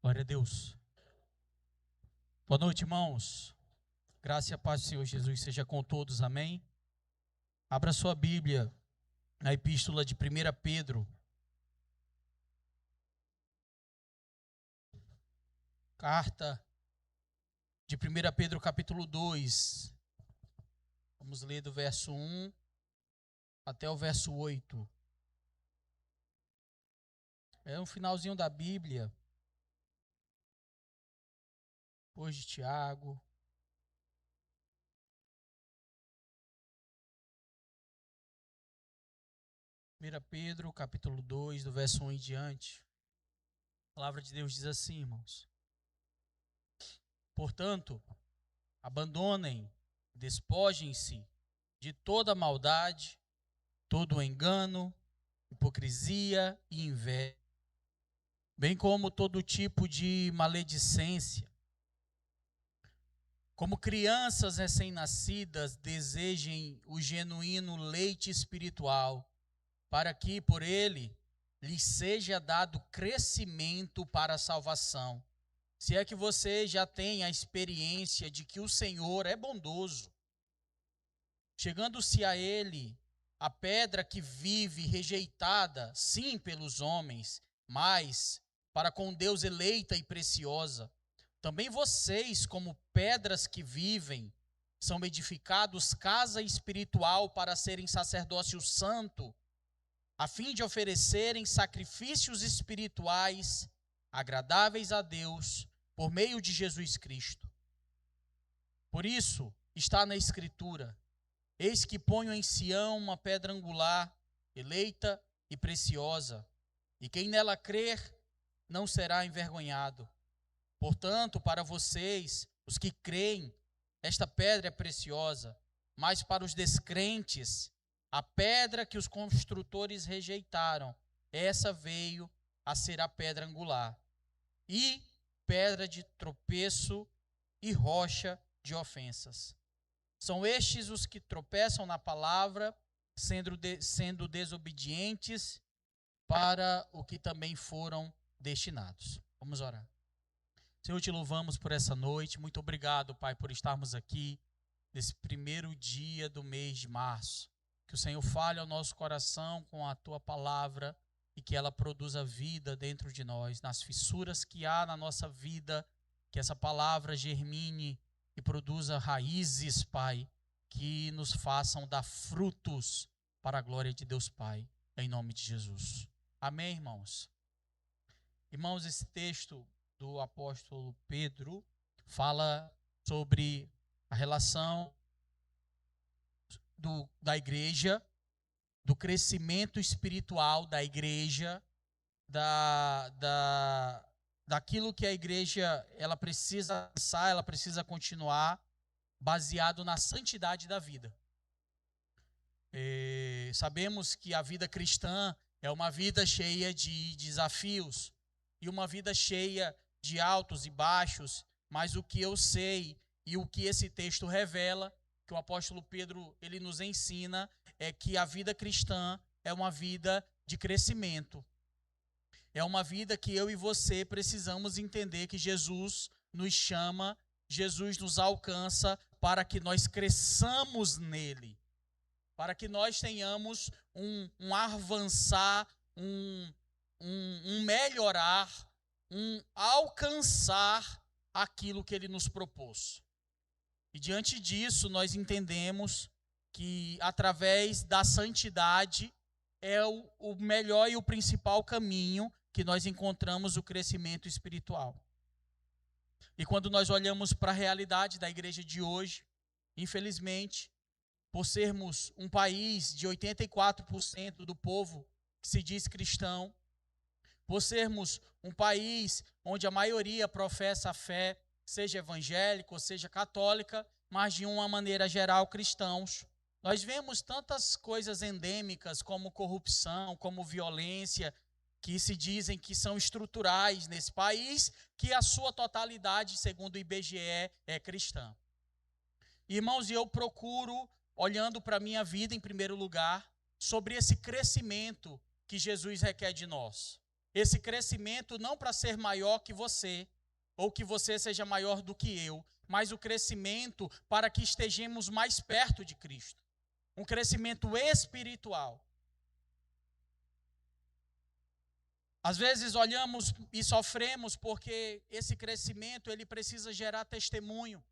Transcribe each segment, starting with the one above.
Glória a Deus. Boa noite, irmãos. Graça e a paz do Senhor Jesus seja com todos, amém? Abra sua Bíblia na epístola de 1 Pedro. Carta de 1 Pedro, capítulo 2. Vamos ler do verso 1 até o verso 8. É um finalzinho da Bíblia. Depois de Tiago. 1 Pedro, capítulo 2, do verso 1 em diante. A palavra de Deus diz assim, irmãos. Portanto, abandonem, despojem-se de toda maldade, todo engano, hipocrisia e inveja, bem como todo tipo de maledicência. Como crianças recém-nascidas, desejem o genuíno leite espiritual, para que por ele lhes seja dado crescimento para a salvação. Se é que você já tem a experiência de que o Senhor é bondoso, chegando-se a ele, a pedra que vive rejeitada, sim, pelos homens, mas para com Deus eleita e preciosa. Também vocês, como pedras que vivem, são edificados casa espiritual para serem sacerdócio santo, a fim de oferecerem sacrifícios espirituais agradáveis a Deus por meio de Jesus Cristo. Por isso está na Escritura: eis que ponho em Sião uma pedra angular, eleita e preciosa, e quem nela crer não será envergonhado. Portanto, para vocês, os que creem, esta pedra é preciosa, mas para os descrentes, a pedra que os construtores rejeitaram, essa veio a ser a pedra angular, e pedra de tropeço e rocha de ofensas. São estes os que tropeçam na palavra, sendo desobedientes para o que também foram destinados. Vamos orar. Senhor, te louvamos por essa noite. Muito obrigado, Pai, por estarmos aqui nesse primeiro dia do mês de março. Que o Senhor fale ao nosso coração com a tua palavra e que ela produza vida dentro de nós, nas fissuras que há na nossa vida, que essa palavra germine e produza raízes, Pai, que nos façam dar frutos para a glória de Deus Pai, em nome de Jesus. Amém, irmãos? Irmãos, esse texto do apóstolo Pedro fala sobre a relação da igreja, do crescimento espiritual da igreja, daquilo que a igreja ela precisa pensar, ela precisa continuar, baseado na santidade da vida. Sabemos que a vida cristã é uma vida cheia de desafios e uma vida cheia de altos e baixos, mas o que eu sei e o que esse texto revela, que o apóstolo Pedro ele nos ensina, é que a vida cristã é uma vida de crescimento. É uma vida que eu e você precisamos entender que Jesus nos chama, Jesus nos alcança para que nós cresçamos nele, para que nós tenhamos um avançar, um melhorar, um alcançar aquilo que ele nos propôs. E diante disso nós entendemos que através da santidade é o melhor e o principal caminho que nós encontramos o crescimento espiritual. E quando nós olhamos para a realidade da igreja de hoje, infelizmente, por sermos um país de 84% do povo que se diz cristão, por sermos um país onde a maioria professa a fé, seja evangélica ou seja católica, mas de uma maneira geral cristãos, nós vemos tantas coisas endêmicas como corrupção, como violência, que se dizem que são estruturais nesse país, que a sua totalidade, segundo o IBGE, é cristã. Irmãos, eu procuro, olhando para a minha vida em primeiro lugar, sobre esse crescimento que Jesus requer de nós. esse crescimento não para ser maior que você, ou que você seja maior do que eu, mas o crescimento para que estejamos mais perto de Cristo. Um crescimento espiritual. Às vezes olhamos e sofremos porque esse crescimento ele precisa gerar testemunho.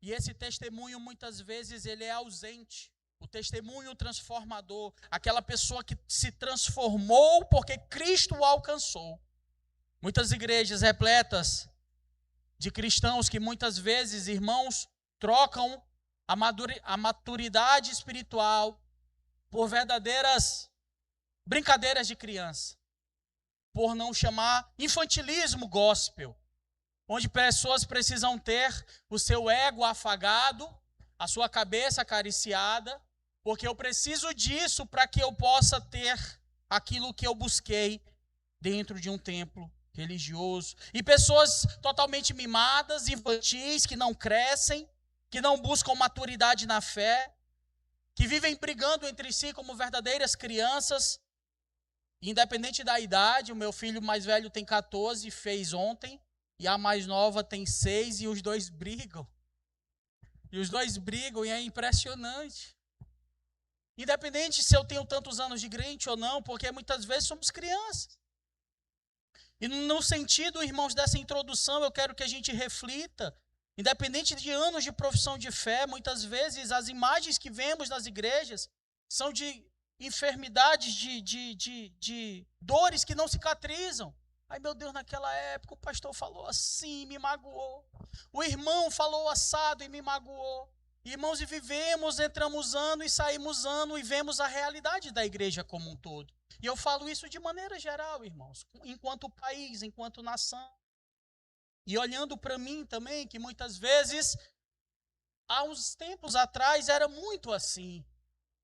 E esse testemunho muitas vezes ele é ausente. O testemunho transformador, aquela pessoa que se transformou porque Cristo o alcançou. Muitas igrejas repletas de cristãos que muitas vezes, irmãos, trocam a maturidade espiritual por verdadeiras brincadeiras de criança. Por não chamar infantilismo gospel, onde pessoas precisam ter o seu ego afagado, a sua cabeça acariciada, porque eu preciso disso para que eu possa ter aquilo que eu busquei dentro de um templo religioso. E pessoas totalmente mimadas, infantis, que não crescem, que não buscam maturidade na fé, que vivem brigando entre si como verdadeiras crianças, independente da idade. O meu filho mais velho tem 14, fez ontem, e a mais nova tem 6, e os dois brigam. E os dois brigam e é impressionante. Independente se eu tenho tantos anos de crente ou não, porque muitas vezes somos crianças. E no sentido, irmãos, dessa introdução, eu quero que a gente reflita. Independente de anos de profissão de fé, muitas vezes as imagens que vemos nas igrejas são de enfermidades, de dores que não cicatrizam. Ai, meu Deus, naquela época o pastor falou assim e me magoou. O irmão falou assado e me magoou. Irmãos, e vivemos, entramos ano e saímos ano e vemos a realidade da igreja como um todo. E eu falo isso de maneira geral, irmãos, enquanto país, enquanto nação. E olhando para mim também, que muitas vezes, há uns tempos atrás, era muito assim.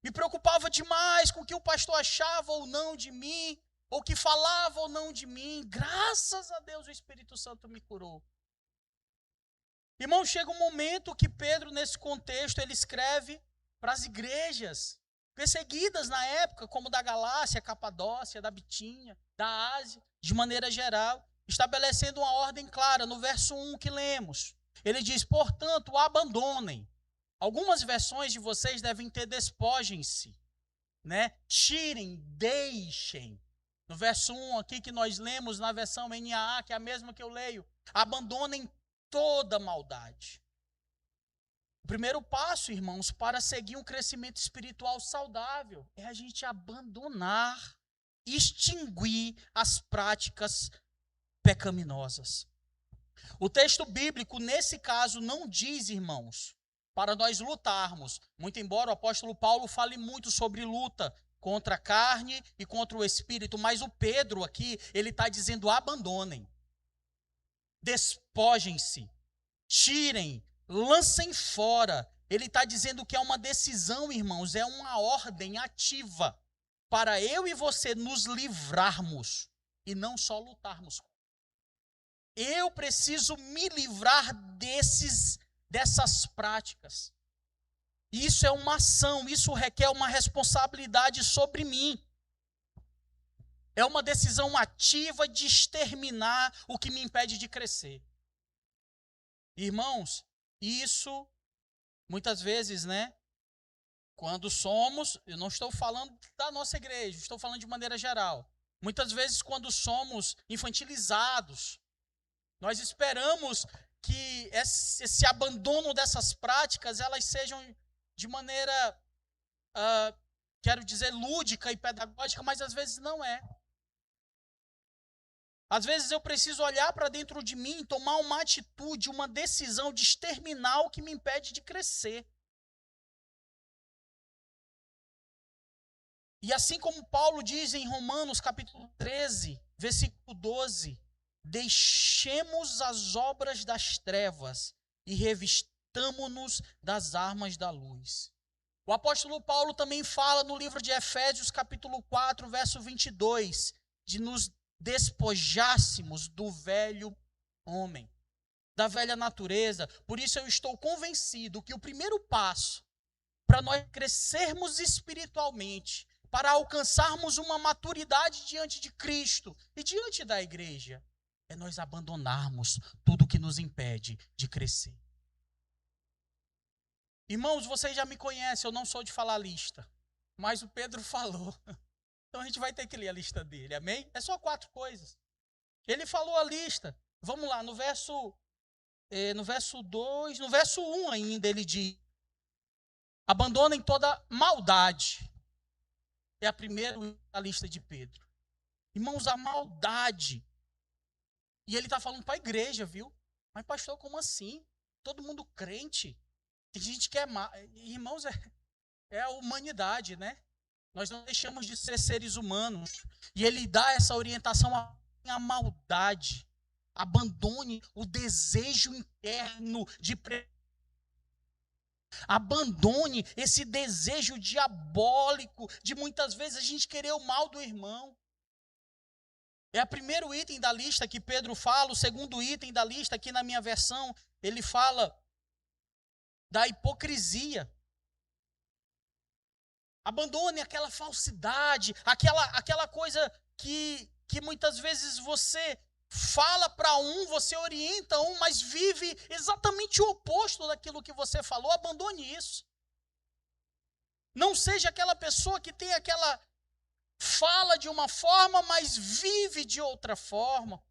Me preocupava demais com o que o pastor achava ou não de mim, ou que falava ou não de mim. Graças a Deus o Espírito Santo me curou. Irmão, chega um momento que Pedro, nesse contexto, ele escreve para as igrejas perseguidas na época, como da Galácia, Capadócia, da Bitínia, da Ásia, de maneira geral, estabelecendo uma ordem clara no verso 1 que lemos. Ele diz, portanto, abandonem. Algumas versões de vocês devem ter despojem-se, né? Tirem, deixem. No verso 1 aqui que nós lemos na versão NAA, que é a mesma que eu leio, abandonem toda maldade. O primeiro passo, irmãos, para seguir um crescimento espiritual saudável é a gente abandonar, extinguir as práticas pecaminosas. O texto bíblico, nesse caso, não diz, irmãos, para nós lutarmos, muito embora o apóstolo Paulo fale muito sobre luta contra a carne e contra o espírito, mas o Pedro aqui, ele está dizendo abandonem, despojem-se, tirem, lancem fora. Ele está dizendo que é uma decisão, irmãos, é uma ordem ativa para eu e você nos livrarmos e não só lutarmos. Eu preciso me livrar dessas práticas. Isso é uma ação, isso requer uma responsabilidade sobre mim. É uma decisão ativa de exterminar o que me impede de crescer. Irmãos, isso, muitas vezes, né? Quando somos, eu não estou falando da nossa igreja, estou falando de maneira geral. Muitas vezes, quando somos infantilizados, nós esperamos que esse abandono dessas práticas, elas sejam de maneira, quero dizer, lúdica e pedagógica, mas às vezes não é. Às vezes eu preciso olhar para dentro de mim, tomar uma atitude, uma decisão de exterminar o que me impede de crescer. E assim como Paulo diz em Romanos capítulo 13, versículo 12, deixemos as obras das trevas e revistamo-nos das armas da luz. O apóstolo Paulo também fala no livro de Efésios capítulo 4, verso 22, de nos despojássemos do velho homem, da velha natureza. Por isso eu estou convencido que o primeiro passo para nós crescermos espiritualmente, para alcançarmos uma maturidade diante de Cristo e diante da igreja, é nós abandonarmos tudo que nos impede de crescer. Irmãos, vocês já me conhecem, eu não sou de falar lista, mas o Pedro falou. Então a gente vai ter que ler a lista dele, amém? É só 4 coisas. Ele falou a lista. Vamos lá, no verso 2, no verso 1 ainda, ele diz: abandonem toda maldade. É a primeira da lista de Pedro. Irmãos, a maldade. E ele está falando para a igreja, viu? Mas pastor, como assim? Todo mundo crente. Tem gente que é mal. Irmãos, é a humanidade, né? Nós não deixamos de ser seres humanos. E ele dá essa orientação à maldade. Abandone o desejo interno de abandone esse desejo diabólico de muitas vezes a gente querer o mal do irmão. É o primeiro item da lista que Pedro fala. O segundo item da lista, aqui na minha versão, ele fala da hipocrisia. Abandone aquela falsidade, aquela coisa que muitas vezes você fala para você orienta mas vive exatamente o oposto daquilo que você falou. Abandone isso. Não seja aquela pessoa que tem aquela fala de uma forma, mas vive de outra forma.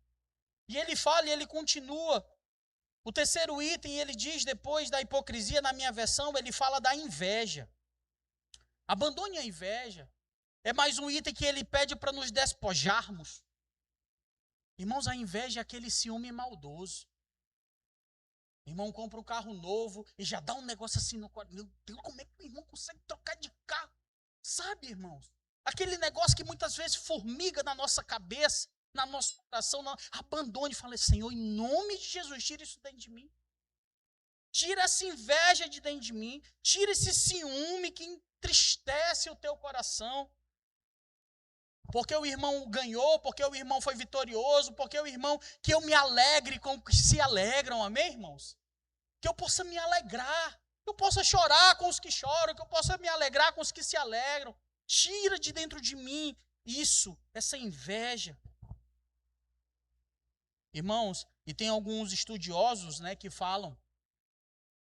E ele fala e ele continua. O terceiro item, ele diz, depois da hipocrisia, na minha versão, ele fala da inveja. Abandone a inveja. É mais um item que ele pede para nos despojarmos. Irmãos, a inveja é aquele ciúme maldoso. O irmão compra um carro novo e já dá um negócio assim no coração. Meu Deus, como é que o irmão consegue trocar de carro? Sabe, irmãos? Aquele negócio que muitas vezes formiga na nossa cabeça, na nossa coração. Abandone e fale: Senhor, em nome de Jesus, tira isso dentro de mim. Tira essa inveja de dentro de mim. Tira esse ciúme que entristece o teu coração. Porque o irmão ganhou, porque o irmão foi vitorioso, porque o irmão, que eu me alegre com os que se alegram, amém, irmãos? Que eu possa me alegrar, que eu possa chorar com os que choram, que eu possa me alegrar com os que se alegram. Tira de dentro de mim isso, essa inveja. Irmãos, e tem alguns estudiosos, né, que falam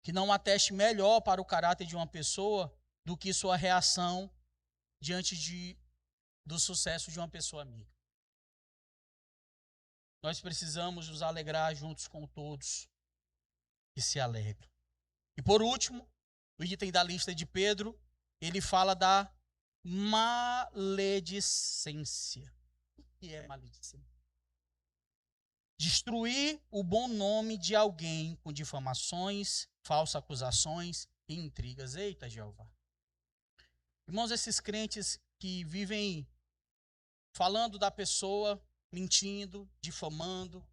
que não há teste melhor para o caráter de uma pessoa do que sua reação diante do sucesso de uma pessoa amiga. Nós precisamos nos alegrar juntos com todos que se alegram. E por último, o item da lista de Pedro, ele fala da maledicência. O que é maledicência? Destruir o bom nome de alguém com difamações, falsas acusações e intrigas. Eita, Jeová. Irmãos, esses crentes que vivem falando da pessoa, mentindo, difamando.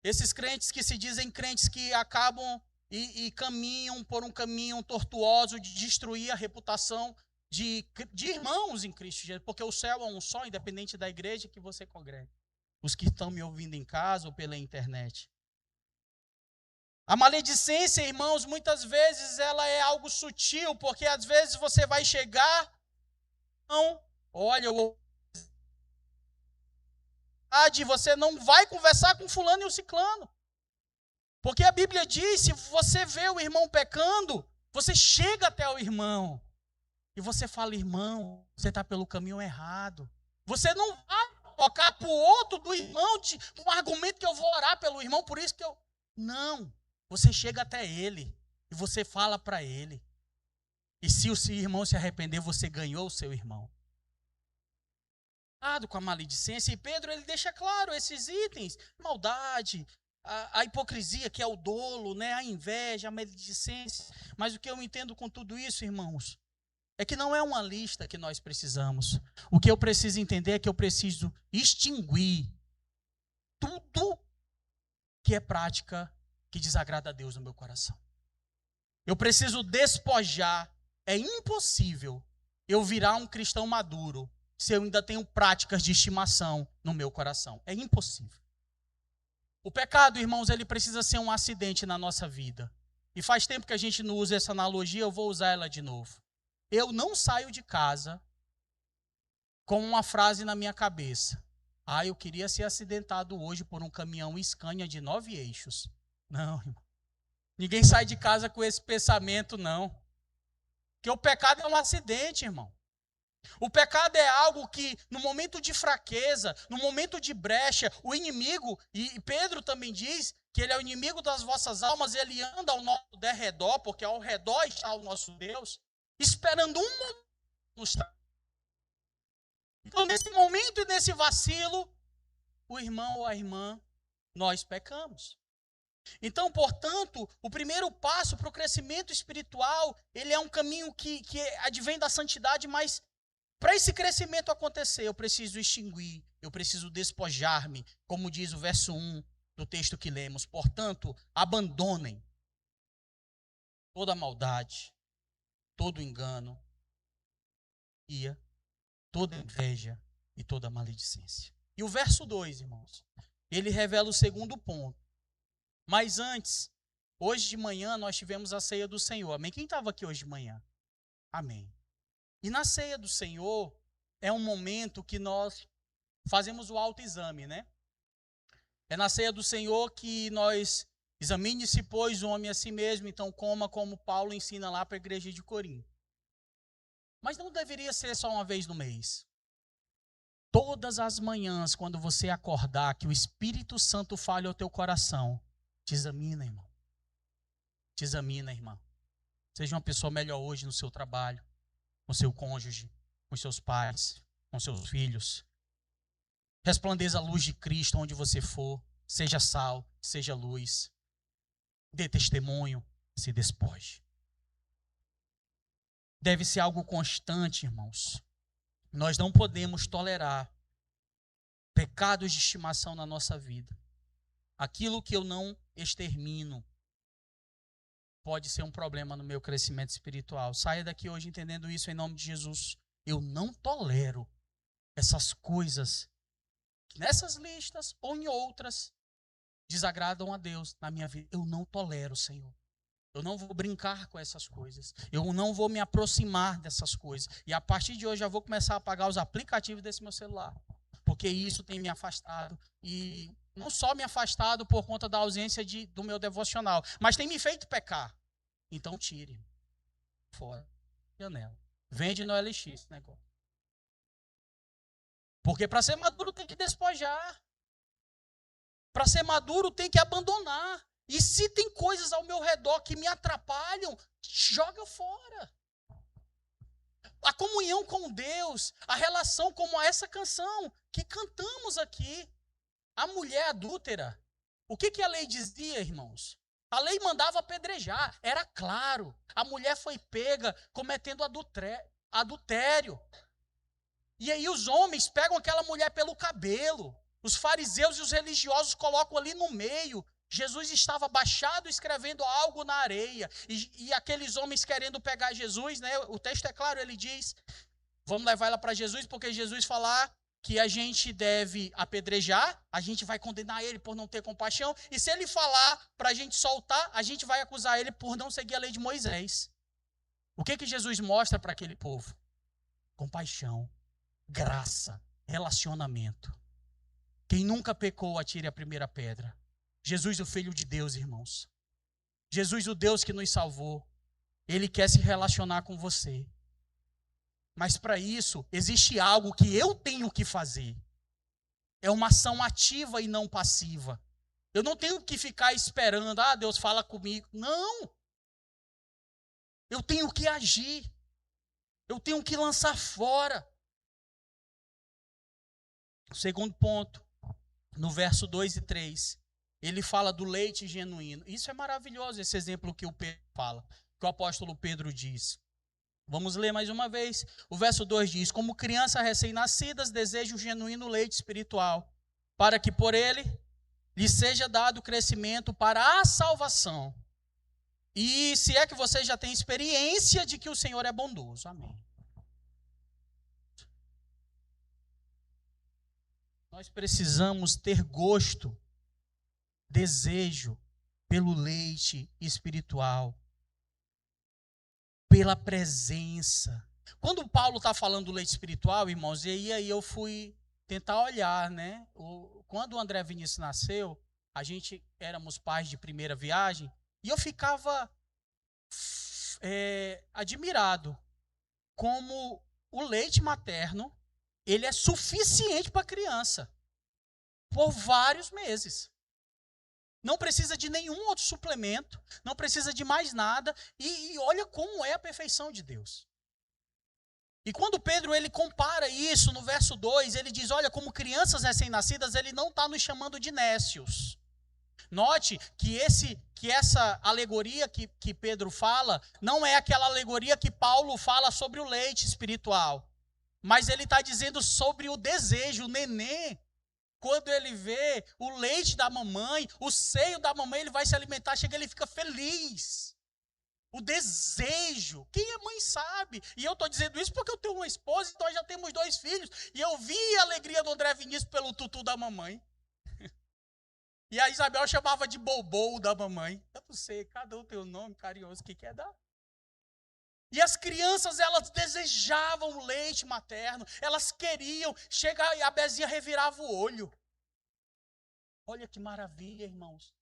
Esses crentes que se dizem crentes que acabam e caminham por um caminho tortuoso de destruir a reputação de irmãos em Cristo Jesus, porque o céu é um só, independente da igreja que você congrega. Os que estão me ouvindo em casa ou pela internet. A maledicência, irmãos, muitas vezes ela é algo sutil, porque às vezes você vai chegar, não, olha, você não vai conversar com fulano e o ciclano. Porque a Bíblia diz, se você vê o irmão pecando, você chega até o irmão. E você fala: irmão, você está pelo caminho errado. Você não vai tocar para o outro do irmão, um argumento que eu vou orar pelo irmão, por isso que eu... Não, você chega até ele e você fala para ele. E se o seu irmão se arrepender, você ganhou o seu irmão. Com a maledicência, e Pedro ele deixa claro esses itens: maldade, a hipocrisia, que é o dolo, né? A inveja, a maledicência. Mas o que eu entendo com tudo isso, irmãos, é que não é uma lista que nós precisamos. O que eu preciso entender é que eu preciso extinguir tudo que é prática que desagrada a Deus no meu coração. Eu preciso despojar. É impossível eu virar um cristão maduro se eu ainda tenho práticas de estimação no meu coração. É impossível. O pecado, irmãos, ele precisa ser um acidente na nossa vida. E faz tempo que a gente não usa essa analogia, eu vou usar ela de novo. Eu não saio de casa com uma frase na minha cabeça. Ah, eu queria ser acidentado hoje por um caminhão Scania de 9 eixos. Não, irmão. Ninguém sai de casa com esse pensamento, não. Porque o pecado é um acidente, irmão. O pecado é algo que, no momento de fraqueza, no momento de brecha, o inimigo, e Pedro também diz que ele é o inimigo das vossas almas, ele anda ao nosso derredor, porque ao redor está o nosso Deus, esperando um momento. Então, nesse momento e nesse vacilo, o irmão ou a irmã, nós pecamos. Então, portanto, o primeiro passo para o crescimento espiritual, ele é um caminho que advém da santidade, mas para esse crescimento acontecer, eu preciso extinguir, eu preciso despojar-me, como diz o verso 1 do texto que lemos. Portanto, abandonem toda maldade, todo engano, toda inveja e toda maledicência. E o verso 2, irmãos, ele revela o segundo ponto. Mas antes, hoje de manhã nós tivemos a ceia do Senhor. Amém? Quem estava aqui hoje de manhã? Amém. E na ceia do Senhor é um momento que nós fazemos o autoexame, né? É na ceia do Senhor que nós examine-se, pois, o homem a si mesmo, então coma como Paulo ensina lá para a igreja de Corinto. Mas não deveria ser só uma vez no mês. Todas as manhãs, quando você acordar, que o Espírito Santo fale ao teu coração, te examina, irmão. Te examina, irmã. Seja uma pessoa melhor hoje no seu trabalho, com seu cônjuge, com seus pais, com seus filhos. Resplandeça a luz de Cristo onde você for. Seja sal, seja luz. Dê testemunho, se despoje. Deve ser algo constante, irmãos. Nós não podemos tolerar pecados de estimação na nossa vida. Aquilo que eu não extermino pode ser um problema no meu crescimento espiritual. Saia daqui hoje entendendo isso em nome de Jesus. Eu não tolero essas coisas que nessas listas ou em outras desagradam a Deus na minha vida. Eu não tolero, Senhor. Eu não vou brincar com essas coisas. Eu não vou me aproximar dessas coisas. E a partir de hoje já vou começar a apagar os aplicativos desse meu celular. Porque isso tem me afastado. E não só me afastado por conta da ausência do meu devocional, mas tem me feito pecar. Então tire. Fora. Janela. Vende no LX esse negócio. Porque para ser maduro tem que despojar. Para ser maduro tem que abandonar. E se tem coisas ao meu redor que me atrapalham, joga fora. A comunhão com Deus, a relação como essa canção que cantamos aqui. A mulher adúltera, o que a lei dizia, irmãos? A lei mandava apedrejar, era claro. A mulher foi pega cometendo adultério. E aí os homens pegam aquela mulher pelo cabelo. Os fariseus e os religiosos colocam ali no meio. Jesus estava abaixado escrevendo algo na areia. E aqueles homens querendo pegar Jesus, né? O texto é claro, ele diz, vamos levar ela para Jesus, porque Jesus falar que a gente deve apedrejar, a gente vai condenar ele por não ter compaixão. E se ele falar para a gente soltar, a gente vai acusar ele por não seguir a lei de Moisés. O que Jesus mostra para aquele povo? Compaixão, graça, relacionamento. Quem nunca pecou, atire a primeira pedra. Jesus, o Filho de Deus, irmãos. Jesus, o Deus que nos salvou. Ele quer se relacionar com você. Mas para isso, existe algo que eu tenho que fazer. É uma ação ativa e não passiva. Eu não tenho que ficar esperando, Deus fala comigo. Não. Eu tenho que agir. Eu tenho que lançar fora. O segundo ponto, no verso 2 e 3, ele fala do leite genuíno. Isso é maravilhoso, esse exemplo que o Pedro fala, que o apóstolo Pedro diz. Vamos ler mais uma vez. O verso 2 diz, como crianças recém-nascidas desejam o genuíno leite espiritual, para que por ele lhe seja dado crescimento para a salvação. E se é que você já tem experiência de que o Senhor é bondoso. Amém. Nós precisamos ter gosto, desejo pelo leite espiritual, pela presença, Quando Paulo está falando do leite espiritual, irmãos, e aí eu fui tentar olhar, né? Quando o André Vinícius nasceu, a gente éramos pais de primeira viagem, e eu ficava admirado como o leite materno, ele é suficiente para a criança, por vários meses. Não precisa de nenhum outro suplemento, não precisa de mais nada, e olha como é a perfeição de Deus. E quando Pedro ele compara isso no verso 2, ele diz, olha, como crianças recém-nascidas, ele não está nos chamando de nécios. Note que essa alegoria que Pedro fala, não é aquela alegoria que Paulo fala sobre o leite espiritual. Mas ele está dizendo sobre o desejo, o nenê. Quando ele vê o leite da mamãe, o seio da mamãe, ele vai se alimentar, chega ele fica feliz. O desejo, quem é mãe sabe. E eu estou dizendo isso porque eu tenho uma esposa e nós já temos 2 filhos. E eu vi a alegria do André Vinícius pelo tutu da mamãe. E a Isabel chamava de bobou da mamãe. Eu não sei, cada um tem um nome carinhoso que quer dar. E as crianças, elas desejavam o leite materno. Elas queriam chegar e a Bezinha revirava o olho. Olha que maravilha, irmãos.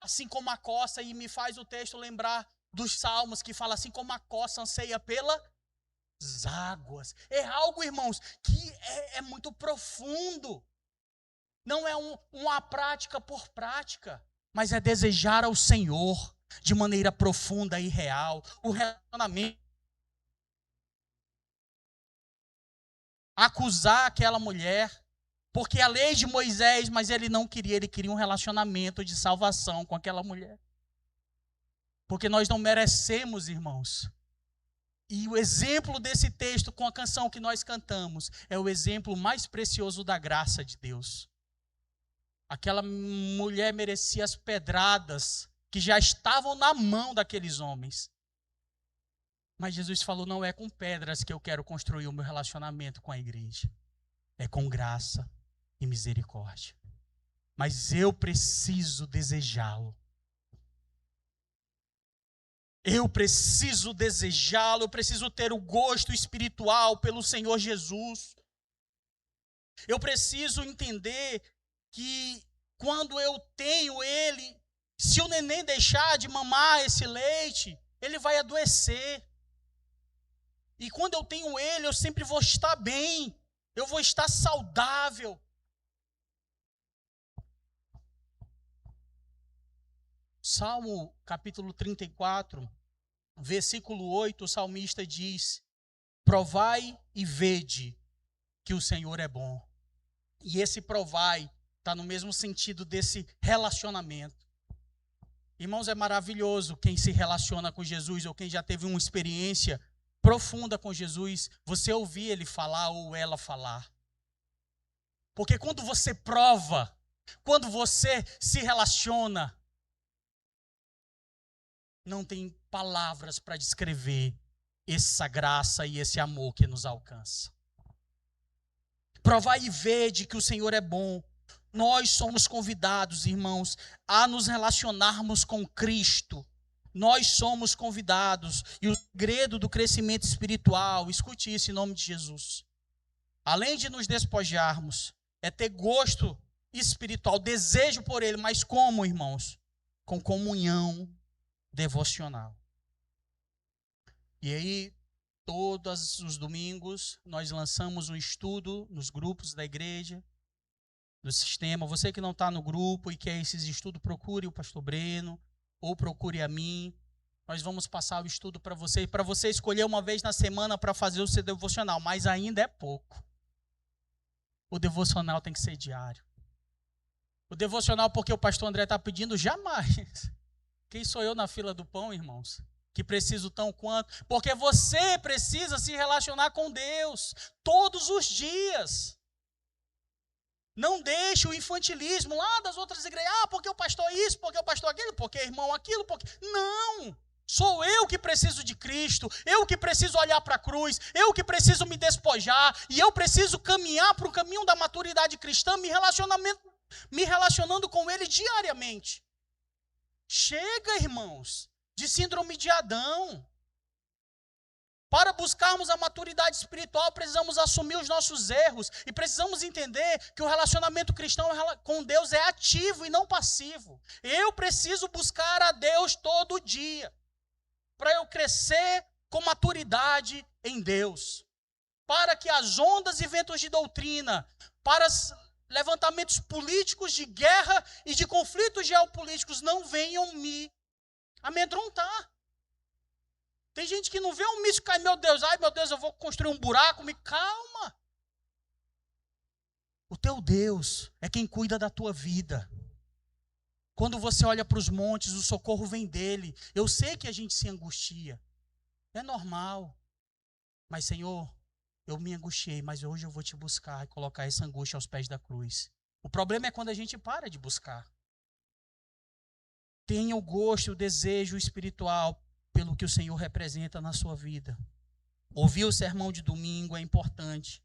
Assim como a coça, e me faz o texto lembrar dos Salmos, que fala assim como a coça anseia pelas águas. É algo, irmãos, que é muito profundo. Não é uma prática por prática, mas é desejar ao Senhor de maneira profunda e real. O relacionamento. Acusar aquela mulher, porque a lei de Moisés, mas ele não queria, ele queria um relacionamento de salvação com aquela mulher. Porque nós não merecemos, irmãos. E o exemplo desse texto com a canção que nós cantamos é o exemplo mais precioso da graça de Deus. Aquela mulher merecia as pedradas que já estavam na mão daqueles homens. Mas Jesus falou, não é com pedras que eu quero construir o meu relacionamento com a igreja. É com graça e misericórdia. Mas eu preciso desejá-lo. Eu preciso desejá-lo, eu preciso ter o gosto espiritual pelo Senhor Jesus. Eu preciso entender que quando eu tenho ele, se o neném deixar de mamar esse leite, ele vai adoecer. E quando eu tenho ele, eu sempre vou estar bem, eu vou estar saudável. Salmo capítulo 34, versículo 8, o salmista diz, provai e vede que o Senhor é bom. E esse provai está no mesmo sentido desse relacionamento. Irmãos, é maravilhoso quem se relaciona com Jesus ou quem já teve uma experiência profunda com Jesus, você ouvir ele falar ou ela falar. Porque quando você prova, quando você se relaciona, não tem palavras para descrever essa graça e esse amor que nos alcança. Provai e vede que o Senhor é bom. Nós somos convidados, irmãos, a nos relacionarmos com Cristo. Nós somos convidados. E o segredo do crescimento espiritual, escute isso em nome de Jesus. Além de nos despojarmos, é ter gosto espiritual, desejo por ele, mas como, irmãos? Com comunhão devocional. E aí, todos os domingos, nós lançamos um estudo nos grupos da igreja, do sistema. Você que não está no grupo e quer esses estudos, procure o pastor Breno, ou procure a mim. Nós vamos passar o estudo para você escolher uma vez na semana para fazer o seu devocional, mas ainda é pouco. O devocional tem que ser diário. O devocional, porque o pastor André está pedindo, jamais. Quem sou eu na fila do pão, irmãos? Que preciso tão quanto. Porque você precisa se relacionar com Deus todos os dias. Não deixe o infantilismo lá das outras igrejas. Ah, porque o pastor isso, porque o pastor aquilo, porque o irmão aquilo, porque... Não! Sou eu que preciso de Cristo, eu que preciso olhar para a cruz, eu que preciso me despojar, e eu preciso caminhar para o caminho da maturidade cristã, me relacionando com Ele diariamente. Chega, irmãos, de síndrome de Adão. Para buscarmos a maturidade espiritual, precisamos assumir os nossos erros e precisamos entender que o relacionamento cristão com Deus é ativo e não passivo. Eu preciso buscar a Deus todo dia para eu crescer com maturidade em Deus, para que as ondas e ventos de doutrina, para levantamentos políticos de guerra e de conflitos geopolíticos não venham me amedrontar. Tem gente que não vê um míssil cair, meu Deus, eu vou construir um buraco, me calma. O teu Deus é quem cuida da tua vida. Quando você olha para os montes, o socorro vem dele. Eu sei que a gente se angustia, é normal. Mas, Senhor, eu me angustiei, mas hoje eu vou te buscar e colocar essa angústia aos pés da cruz. O problema é quando a gente para de buscar. Tenha o gosto, o desejo espiritual pelo que o Senhor representa na sua vida. Ouvir o sermão de domingo é importante.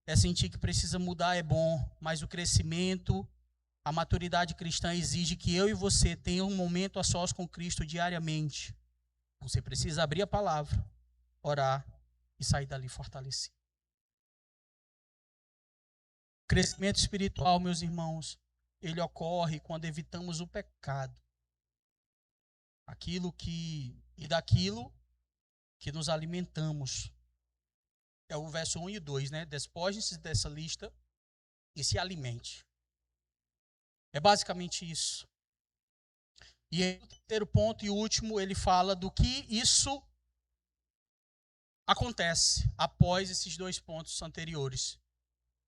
É sentir que precisa mudar, é bom, mas o crescimento, a maturidade cristã exige que eu e você tenham um momento a sós com Cristo diariamente. Você precisa abrir a palavra, orar e sair dali fortalecido. O crescimento espiritual, meus irmãos, ele ocorre quando evitamos o pecado. Daquilo que nos alimentamos. É o verso 1 e 2, né? Despojem-se dessa lista e se alimente. É basicamente isso. E aí, o terceiro ponto e último, ele fala do que isso acontece após esses dois pontos anteriores.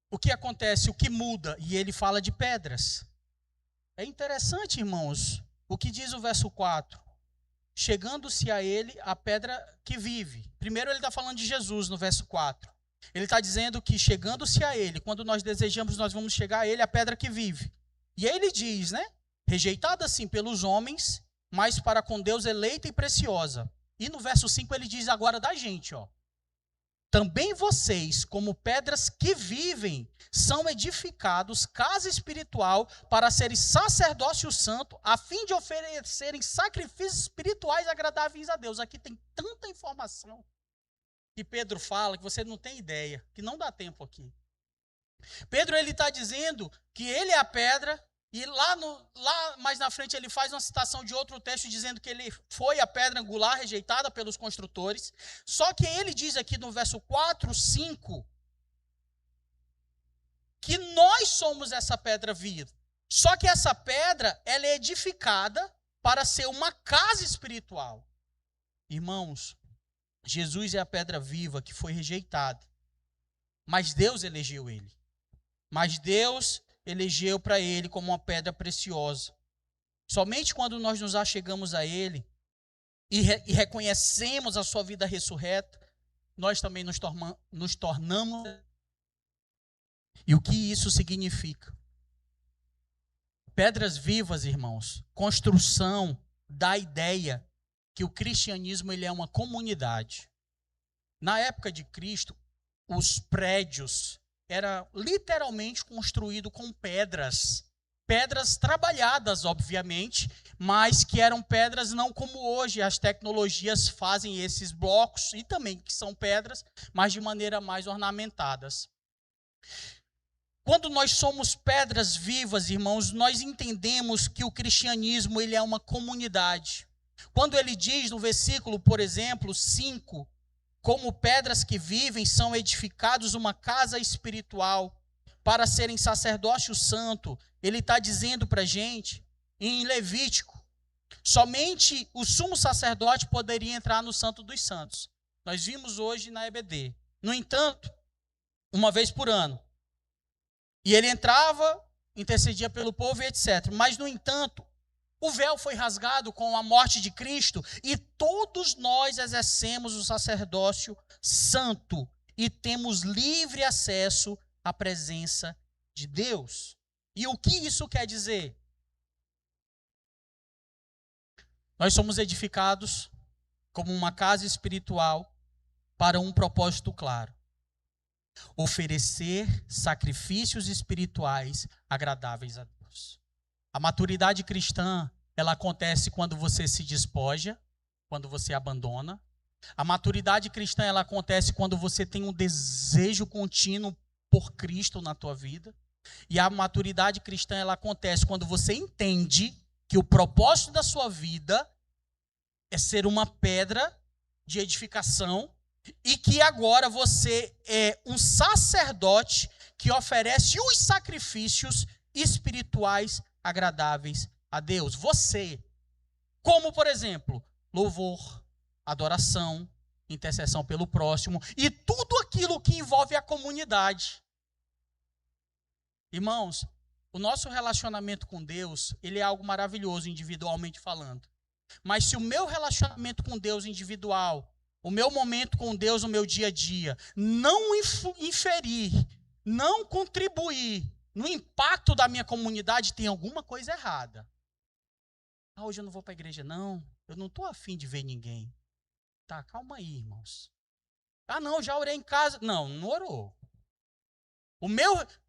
O que acontece, o que muda, e ele fala de pedras. É interessante, irmãos, o que diz o verso 4. Chegando-se a ele a pedra que vive. Primeiro ele está falando de Jesus no verso 4. Ele está dizendo que chegando-se a ele, quando nós desejamos, nós vamos chegar a ele, a pedra que vive. E aí ele diz, né? Rejeitada assim pelos homens, mas para com Deus eleita e preciosa. E no verso 5 ele diz agora da gente, ó. Também vocês, como pedras que vivem, são edificados casa espiritual para serem sacerdócio santo, a fim de oferecerem sacrifícios espirituais agradáveis a Deus. Aqui tem tanta informação que Pedro fala que você não tem ideia, que não dá tempo aqui. Pedro ele está dizendo que ele é a pedra. E lá mais na frente ele faz uma citação de outro texto dizendo que ele foi a pedra angular rejeitada pelos construtores. Só que ele diz aqui no verso 4, 5, que nós somos essa pedra viva. Só que essa pedra, ela é edificada para ser uma casa espiritual. Irmãos, Jesus é a pedra viva que foi rejeitada. Mas Deus elegeu ele. Mas Deus elegeu para ele como uma pedra preciosa. Somente quando nós nos achegamos a ele e reconhecemos a sua vida ressurreta, nós também nos tornamos. E o que isso significa? Pedras vivas, irmãos, construção da ideia que o cristianismo ele é uma comunidade. Na época de Cristo, os prédios era literalmente construído com pedras. Pedras trabalhadas, obviamente, mas que eram pedras não como hoje. As tecnologias fazem esses blocos, e também que são pedras, mas de maneira mais ornamentadas. Quando nós somos pedras vivas, irmãos, nós entendemos que o cristianismo ele é uma comunidade. Quando ele diz no versículo, por exemplo, 5, como pedras que vivem, são edificados uma casa espiritual para serem sacerdócio santo. Ele está dizendo para a gente, em Levítico, somente o sumo sacerdote poderia entrar no Santo dos Santos. Nós vimos hoje na EBD. No entanto, uma vez por ano. E ele entrava, intercedia pelo povo e etc. Mas, no entanto, o véu foi rasgado com a morte de Cristo e todos nós exercemos o sacerdócio santo e temos livre acesso à presença de Deus. E o que isso quer dizer? Nós somos edificados como uma casa espiritual para um propósito claro: oferecer sacrifícios espirituais agradáveis a Deus. A maturidade cristã, ela acontece quando você se despoja, quando você abandona, A maturidade cristã, ela acontece quando você tem um desejo contínuo por Cristo na tua vida. E a maturidade cristã, ela acontece quando você entende que o propósito da sua vida é ser uma pedra de edificação e que agora você é um sacerdote que oferece os sacrifícios espirituais agradáveis a Deus. Você, como por exemplo, louvor, adoração, intercessão pelo próximo e tudo aquilo que envolve a comunidade. Irmãos, o nosso relacionamento com Deus, ele é algo maravilhoso individualmente falando. Mas se o meu relacionamento com Deus individual, o meu momento com Deus no meu dia a dia, não inferir, não contribuir no impacto da minha comunidade, tem alguma coisa errada. Ah, hoje eu não vou para a igreja, não. Eu não estou afim de ver ninguém. Tá, calma aí, irmãos. Ah, não, já orei em casa. Não, não orou.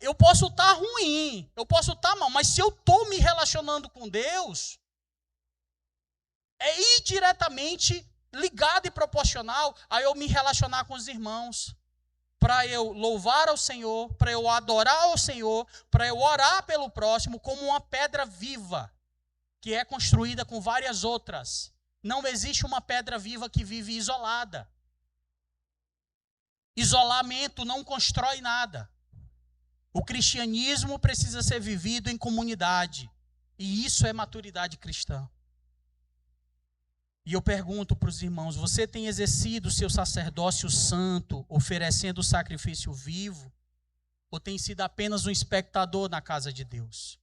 Eu posso estar ruim, eu posso estar mal, mas se eu estou me relacionando com Deus, é indiretamente ligado e proporcional a eu me relacionar com os irmãos, para eu louvar ao Senhor, para eu adorar ao Senhor, para eu orar pelo próximo como uma pedra viva, que é construída com várias outras. Não existe uma pedra viva que vive isolada. Isolamento não constrói nada. O cristianismo precisa ser vivido em comunidade. E isso é maturidade cristã. E eu pergunto para os irmãos, você tem exercido o seu sacerdócio santo, oferecendo o sacrifício vivo? Ou tem sido apenas um espectador na casa de Deus?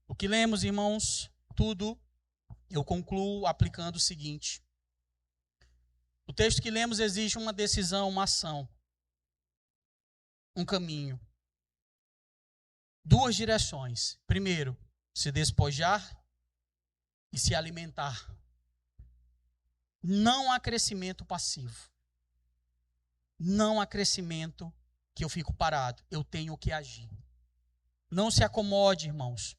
O que lemos, irmãos, tudo, eu concluo aplicando o seguinte. O texto que lemos exige uma decisão, uma ação. Um caminho. Duas direções. Primeiro, se despojar e se alimentar. Não há crescimento passivo. Não há crescimento que eu fico parado. Eu tenho que agir. Não se acomode, irmãos.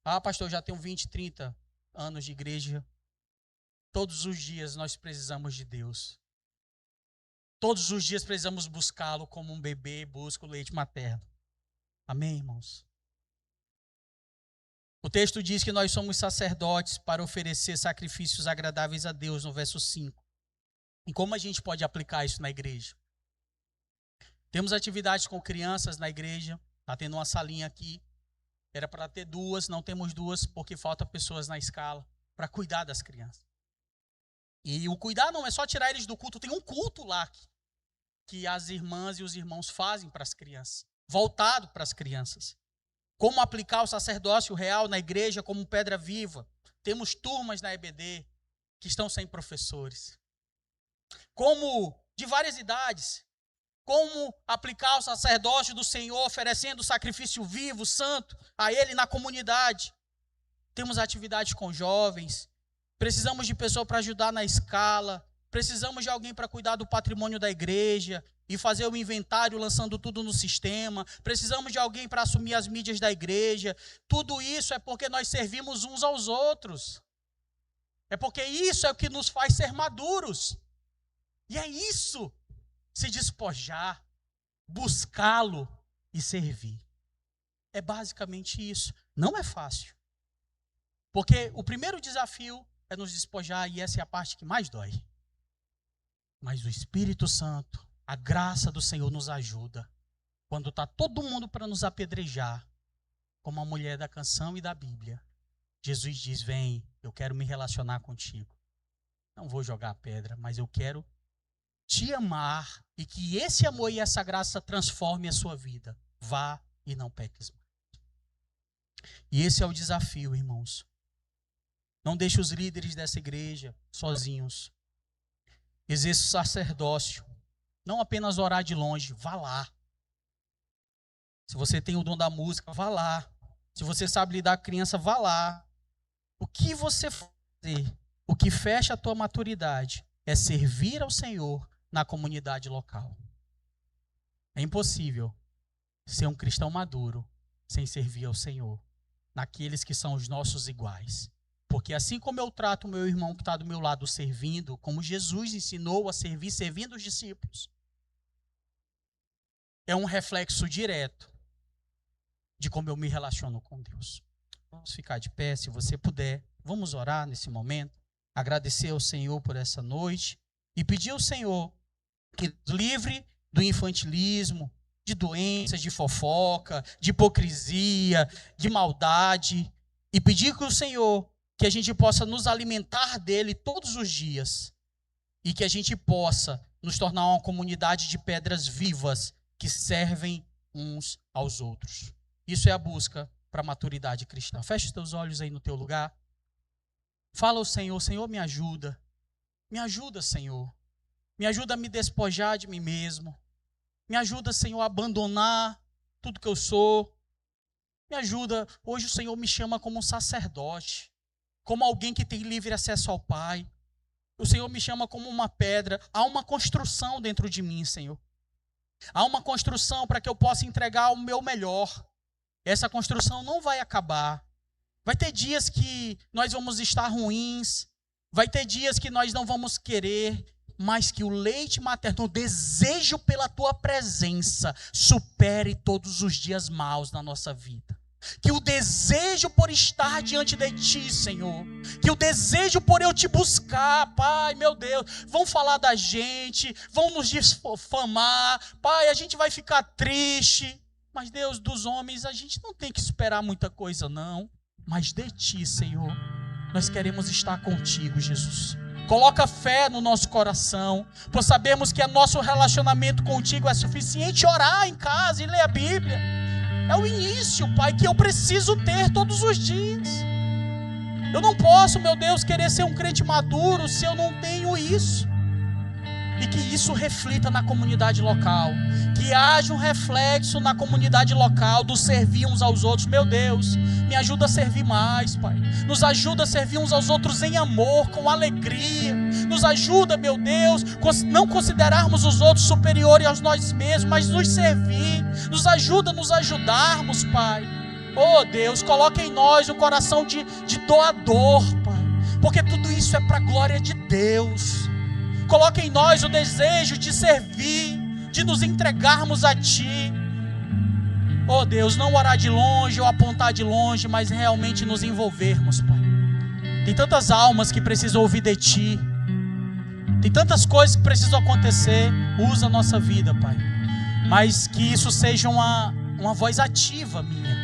Ah, pastor, eu já tenho 20, 30 anos de igreja. Todos os dias nós precisamos de Deus. Todos os dias precisamos buscá-lo como um bebê busca o leite materno. Amém, irmãos? O texto diz que nós somos sacerdotes para oferecer sacrifícios agradáveis a Deus, no verso 5. E como a gente pode aplicar isso na igreja? Temos atividades com crianças na igreja. Está tendo uma salinha aqui. Era para ter duas, não temos duas, porque falta pessoas na escala para cuidar das crianças. E o cuidar não é só tirar eles do culto, tem um culto lá que as irmãs e os irmãos fazem para as crianças, voltado para as crianças. Como aplicar o sacerdócio real na igreja como pedra viva. Temos turmas na EBD que estão sem professores. Como, de várias idades, como aplicar o sacerdócio do Senhor, oferecendo sacrifício vivo, santo, a Ele na comunidade. Temos atividades com jovens. Precisamos de pessoa para ajudar na escala. Precisamos de alguém para cuidar do patrimônio da igreja e fazer o inventário lançando tudo no sistema. Precisamos de alguém para assumir as mídias da igreja. Tudo isso é porque nós servimos uns aos outros. É porque isso é o que nos faz ser maduros. E é isso, se despojar, buscá-lo e servir. É basicamente isso. Não é fácil. Porque o primeiro desafio é nos despojar e essa é a parte que mais dói. Mas o Espírito Santo, a graça do Senhor nos ajuda. Quando está todo mundo para nos apedrejar, como a mulher da canção e da Bíblia, Jesus diz, vem, eu quero me relacionar contigo. Não vou jogar pedra, mas eu quero te amar e que esse amor e essa graça transforme a sua vida. Vá e não peques mais. E esse é o desafio, irmãos. Não deixe os líderes dessa igreja sozinhos. Exerça o sacerdócio. Não apenas orar de longe, vá lá. Se você tem o dom da música, vá lá. Se você sabe lidar com criança, vá lá. O que você fazer, o que fecha a tua maturidade, é servir ao Senhor na comunidade local. É impossível ser um cristão maduro sem servir ao Senhor, naqueles que são os nossos iguais. Porque assim como eu trato o meu irmão que está do meu lado servindo, como Jesus ensinou a servir, servindo os discípulos, é um reflexo direto de como eu me relaciono com Deus. Vamos ficar de pé, se você puder. Vamos orar nesse momento, agradecer ao Senhor por essa noite e pedir ao Senhor que livre do infantilismo, de doenças, de fofoca, de hipocrisia, de maldade, e pedir que o Senhor, que a gente possa nos alimentar dele todos os dias e que a gente possa nos tornar uma comunidade de pedras vivas que servem uns aos outros. Isso é a busca para a maturidade cristã. Feche os teus olhos aí no teu lugar. Fala ao Senhor, Senhor, me ajuda. Me ajuda, Senhor. Me ajuda a me despojar de mim mesmo. Me ajuda, Senhor, a abandonar tudo que eu sou. Me ajuda. Hoje o Senhor me chama como um sacerdote, como alguém que tem livre acesso ao Pai. O Senhor me chama como uma pedra. Há uma construção dentro de mim, Senhor. Há uma construção para que eu possa entregar o meu melhor. Essa construção não vai acabar. Vai ter dias que nós vamos estar ruins. Vai ter dias que nós não vamos querer. Mas que o leite materno, o desejo pela tua presença, supere todos os dias maus na nossa vida. Que o desejo por estar diante de ti, Senhor, que o desejo por eu te buscar, Pai, meu Deus, vão falar da gente, vão nos difamar, Pai, a gente vai ficar triste, mas Deus, dos homens a gente não tem que esperar muita coisa não, mas de ti, Senhor, nós queremos estar contigo, Jesus. Coloca fé no nosso coração, pois sabemos que nosso relacionamento contigo é suficiente orar em casa e ler a Bíblia. É o início, Pai, que eu preciso ter todos os dias. Eu não posso, meu Deus, querer ser um crente maduro se eu não tenho isso. E que isso reflita na comunidade local. Que haja um reflexo na comunidade local do servir uns aos outros. Meu Deus, me ajuda a servir mais, Pai. Nos ajuda a servir uns aos outros em amor, com alegria. Nos ajuda, meu Deus, não considerarmos os outros superiores a nós mesmos, mas nos servir. Nos ajuda a nos ajudarmos, Pai. Oh Deus, coloca em nós um coração de doador, Pai. Porque tudo isso é para a glória de Deus. Coloca em nós o desejo de servir, de nos entregarmos a Ti. Oh Deus, não orar de longe ou apontar de longe, mas realmente nos envolvermos, Pai. Tem tantas almas que precisam ouvir de Ti. Tem tantas coisas que precisam acontecer. Usa a nossa vida, Pai. Mas que isso seja uma voz ativa minha.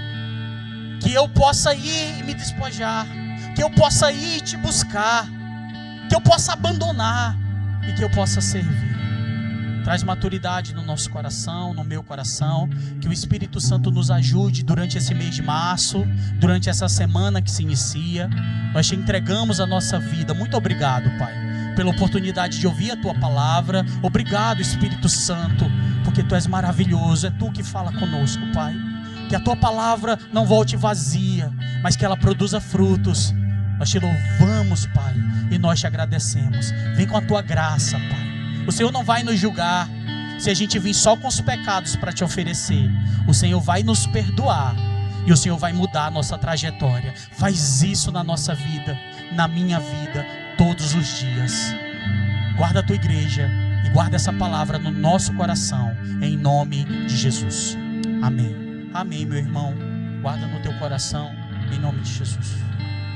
Que eu possa ir e me despojar. Que eu possa ir e Te buscar. Que eu possa abandonar. E que eu possa servir. Traz maturidade no nosso coração, no meu coração. Que o Espírito Santo nos ajude durante esse mês de março, durante essa semana que se inicia. Nós Te entregamos a nossa vida. Muito obrigado, Pai, pela oportunidade de ouvir a Tua palavra. Obrigado, Espírito Santo, porque Tu és maravilhoso. É Tu que fala conosco, Pai. Que a Tua palavra não volte vazia, mas que ela produza frutos. Nós Te louvamos, Pai, e nós Te agradecemos. Vem com a Tua graça, Pai. O Senhor não vai nos julgar se a gente vir só com os pecados para Te oferecer. O Senhor vai nos perdoar e o Senhor vai mudar a nossa trajetória. Faz isso na nossa vida, na minha vida, todos os dias. Guarda a Tua igreja e guarda essa palavra no nosso coração, em nome de Jesus. Amém. Amém, meu irmão. Guarda no teu coração, em nome de Jesus.